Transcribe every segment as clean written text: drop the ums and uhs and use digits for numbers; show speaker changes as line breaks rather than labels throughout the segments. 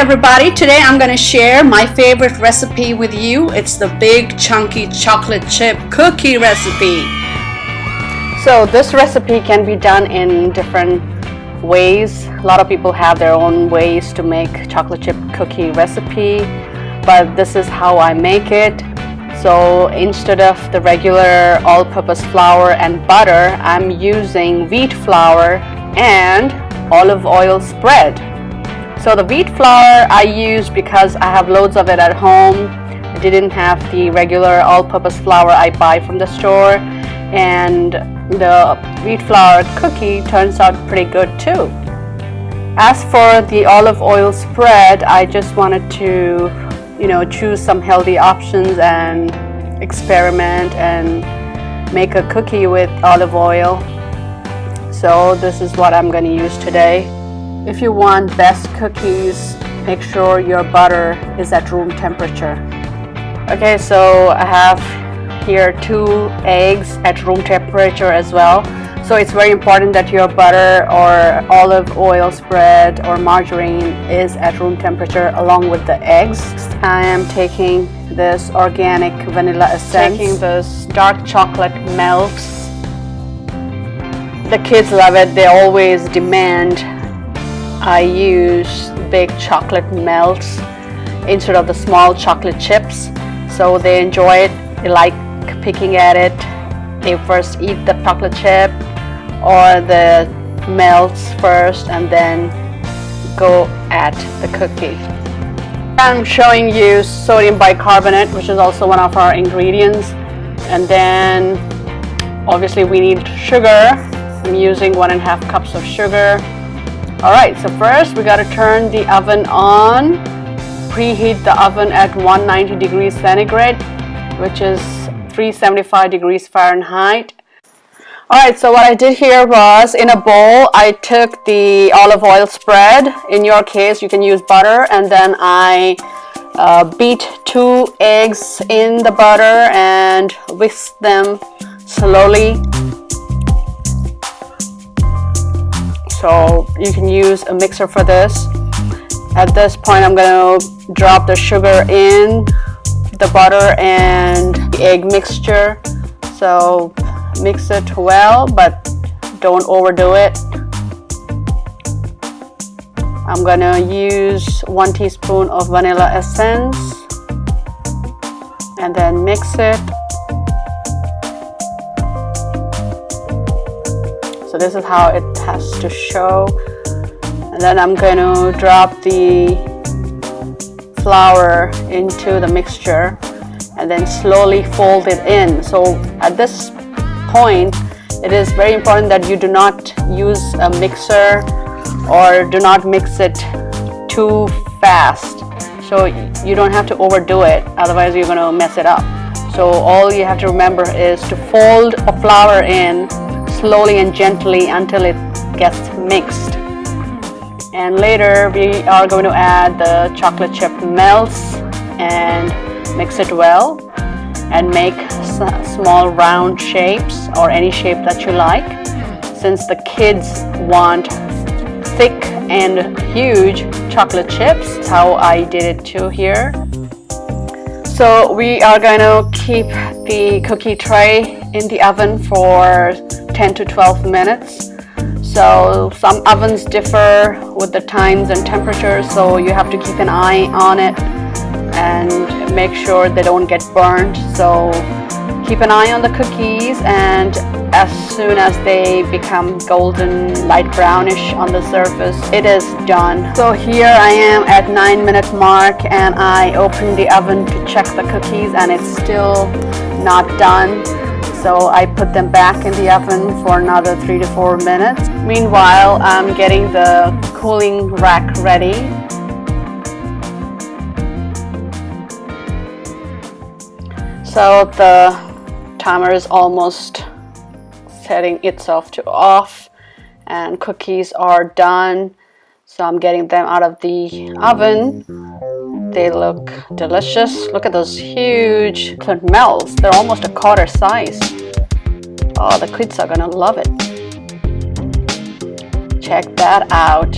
everybody, today I'm going to share my favorite recipe with you. It's the big chunky chocolate chip cookie recipe.
So this recipe can be done in different ways. A lot of people have their own ways to make chocolate chip cookie recipe, but this is how I make it. So instead of the regular all-purpose flour and butter, I'm using wheat flour and olive oil spread. So the wheat flour I use because I have loads of it at home. I didn't have the regular all-purpose flour I buy from the store, and the wheat flour cookie turns out pretty good too. As for the olive oil spread, I just wanted to, choose some healthy options and experiment and make a cookie with olive oil. So this is what I'm going to use today. If you want best cookies, make sure your butter is at room temperature. Okay, so I have here 2 eggs at room temperature as well. So it's very important that your butter or olive oil spread or margarine is at room temperature along with the eggs. I am taking this organic vanilla essence, taking this dark chocolate melts. The kids love it. They always demand I use big chocolate melts instead of the small chocolate chips. So they enjoy it. They like picking at it. They first eat the chocolate chip or the melts first and then go at the cookie. I'm showing you sodium bicarbonate, which is also one of our ingredients. And then obviously we need sugar. I'm using 1.5 cups of sugar. Alright, so first we got to turn the oven on. Preheat the oven at 190 degrees centigrade, which is 375 degrees Fahrenheit. Alright, so what I did here was, in a bowl I took the olive oil spread. In your case you can use butter, and then I beat 2 eggs in the butter and whisk them slowly. So you can use a mixer for this. At this point I'm going to drop the sugar in the butter and the egg mixture. So mix it well, but don't overdo it. I'm going to use 1 teaspoon of vanilla essence and then mix it. So this is how it has to show. And then I'm going to drop the flour into the mixture and then slowly fold it in. So at this point, it is very important that you do not use a mixer or do not mix it too fast. So you don't have to overdo it, otherwise you're going to mess it up. So all you have to remember is to fold a flour in slowly and gently until it gets mixed. And later we are going to add the chocolate chip melts and mix it well and make small round shapes or any shape that you like. Since the kids want thick and huge chocolate chips, that's how I did it too here. So we are going to keep the cookie tray in the oven for 10 to 12 minutes. So some ovens differ with the times and temperatures, so you have to keep an eye on it and make sure they don't get burned. So keep an eye on the cookies, and as soon as they become golden, light brownish on the surface, it is done. So here I am at 9-minute mark, and I opened the oven to check the cookies and it's still not done. So I put them back in the oven for another 3 to 4 minutes. Meanwhile, I'm getting the cooling rack ready. So the timer is almost setting itself to off and cookies are done. So I'm getting them out of the oven. They look delicious. Look at those huge melts. They're almost a quarter size. Oh, the kids are gonna love it. Check that out.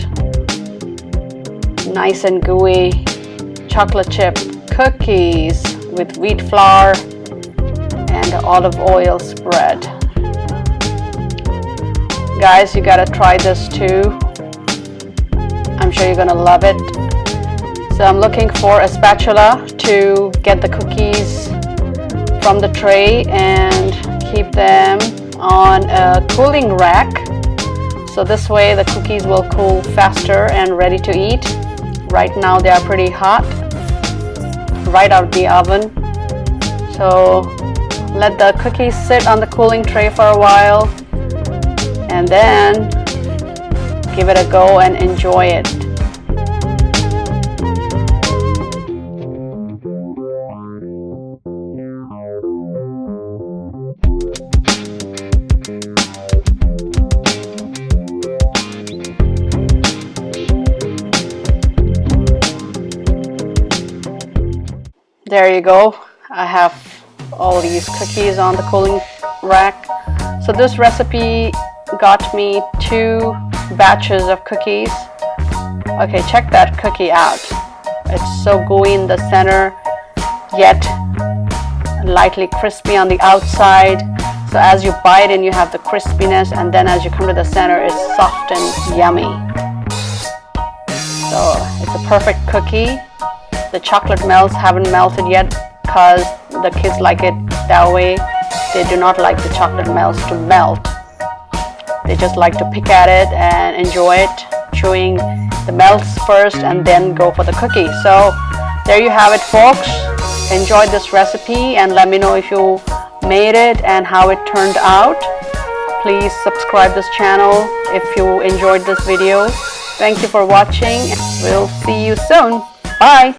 nice and gooey chocolate chip cookies with wheat flour and olive oil spread. Guys, you gotta try this too. I'm sure you're gonna love it. So I'm looking for a spatula to get the cookies from the tray and keep them on a cooling rack. So this way the cookies will cool faster and ready to eat. Right now they are pretty hot, right out of the oven. So let the cookies sit on the cooling tray for a while and then give it a go and enjoy it. There you go. I have all these cookies on the cooling rack. So this recipe got me 2 batches of cookies. Okay, check that cookie out. It's so gooey in the center, yet lightly crispy on the outside. So as you bite in, you have the crispiness, and then as you come to the center, it's soft and yummy. So it's a perfect cookie. The chocolate melts haven't melted yet because the kids like it that way. They do not like the chocolate melts to melt. They just like to pick at it and enjoy it, chewing the melts first and then go for the cookie. So there you have it, folks. Enjoy this recipe and let me know if you made it and how it turned out. Please subscribe this channel if you enjoyed this video. Thank you for watching. We'll see you soon. Bye.